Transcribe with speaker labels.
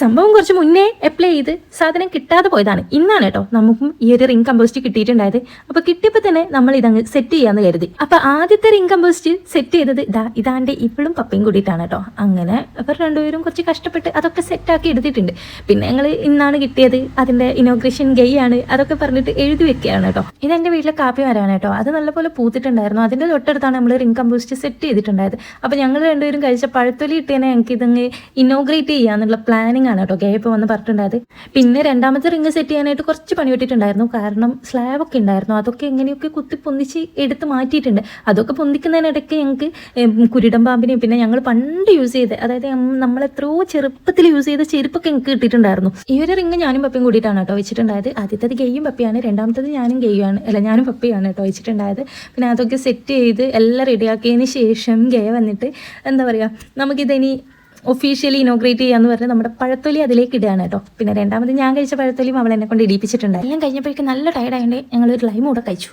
Speaker 1: സംഭവം കുറച്ച് മുന്നേ അപ്ലൈ ചെയ്ത് സാധനം കിട്ടാതെ പോയതാണ്. ഇന്നാണ് കേട്ടോ നമുക്കും ഈ ഒരു റിംഗ് കമ്പോസ്റ്റ് കിട്ടിയിട്ടുണ്ടായത്. അപ്പോൾ കിട്ടിയപ്പോൾ തന്നെ നമ്മൾ ഇതങ്ങ് സെറ്റ് ചെയ്യാന്ന് കരുതി. അപ്പോൾ ആദ്യത്തെ റിംഗ് കമ്പോസ്റ്റ് സെറ്റ് ചെയ്തത് ഇതാണ്ട് ഇപ്പോഴും പപ്പയും കൂടിയിട്ടാണ് കേട്ടോ. അങ്ങനെ അവർ രണ്ടുപേരും കുറച്ച് കഷ്ടപ്പെട്ട് അതൊക്കെ സെറ്റാക്കി എടുത്തിട്ടുണ്ട്. പിന്നെ ഞങ്ങൾ ഇന്നാണ് കിട്ടിയത്, അതിൻ്റെ ഇനോഗ്രേഷൻ ഗെയ് ആണ്, അതൊക്കെ പറഞ്ഞിട്ട് എഴുതി വെക്കുകയാണ് കേട്ടോ. ഇതെൻ്റെ വീട്ടിലെ കാപ്പി മരമാണ് കേട്ടോ. അത് നല്ലപോലെ പൂത്തിട്ടുണ്ടായിരുന്നു. അതിൻ്റെ തൊട്ടടുത്താണ് നമ്മൾ റിംഗ് കമ്പോസ്റ്റ് സെറ്റ് ചെയ്തിട്ടുണ്ടായത്. അപ്പോൾ ഞങ്ങൾ രണ്ടുപേരും കഴിച്ച പഴത്തൊലി ഇട്ടേനെ ഞങ്ങൾക്ക് ഇതങ്ങ് ഇനോഗ്രേറ്റ് ചെയ്യാന്നുള്ള പ്ലാനിങ് ആണ് കേട്ടോ ഗെയ് ഇപ്പോൾ വന്ന് പറഞ്ഞിട്ടുണ്ടായത്. പിന്നെ രണ്ടാമത്തെ റിംഗ് സെറ്റ് ചെയ്യാനായിട്ട് കുറച്ച് പണി പെട്ടിട്ടുണ്ടായിരുന്നു. കാരണം സ്ലാബൊക്കെ ഉണ്ടായിരുന്നു, അതൊക്കെ എങ്ങനെയൊക്കെ കുത്തി പൊന്തിച്ച് എടുത്ത് മാറ്റിയിട്ടുണ്ട്. അതൊക്കെ പൊന്തിക്കുന്നതിനിടയ്ക്ക് ഞങ്ങൾക്ക് കുരുടൻ പാമ്പിനെയും പിന്നെ ഞങ്ങൾ പണ്ട് യൂസ് ചെയ്ത്, അതായത് നമ്മൾ എത്രയോ ചെറുപ്പത്തിൽ യൂസ് ചെയ്ത ചെരുപ്പൊക്കെ ഞങ്ങൾക്ക് കിട്ടിയിട്ടുണ്ടായിരുന്നു. ഈ ഒരു റിംഗ് ഞാനും പപ്പയും കൂടിയിട്ടാണ് കേട്ടോ വെച്ചിട്ടുണ്ടായത്. ആദ്യത്തേത് ഗെയ്യും പപ്പയാണ്, രണ്ടാമത്തത് ഞാനും ഗെയ്യുമാണ്, ഞാനും പപ്പയാണ് കേട്ടോ വെച്ചിട്ടുണ്ടായത്. പിന്നെ അതൊക്കെ സെറ്റ് ചെയ്ത് എല്ലാം റെഡിയാക്കിയതിന് ശേഷം ഗെയ വന്നിട്ട് എന്താ പറയുക, നമുക്കിതിനി ഒഫീഷ്യലി ഇനോഗ്രേറ്റ് ചെയ്യാന്ന് പറഞ്ഞ് നമ്മുടെ പഴത്തൊലി അതിലേക്ക് ഇടുകയാണ് കേട്ടോ. പിന്നെ രണ്ടാമത് ഞാൻ കഴിച്ച പഴത്തൊലിയും അവൾ എന്നെ കൊണ്ട് ഇടിപ്പിച്ചിട്ടുണ്ട്. എല്ലാം കഴിഞ്ഞപ്പോഴേക്കും നല്ല ടയർഡായതുകൊണ്ട് ഞങ്ങൾ ഒരു ലൈം കൂടെ കഴിച്ചു.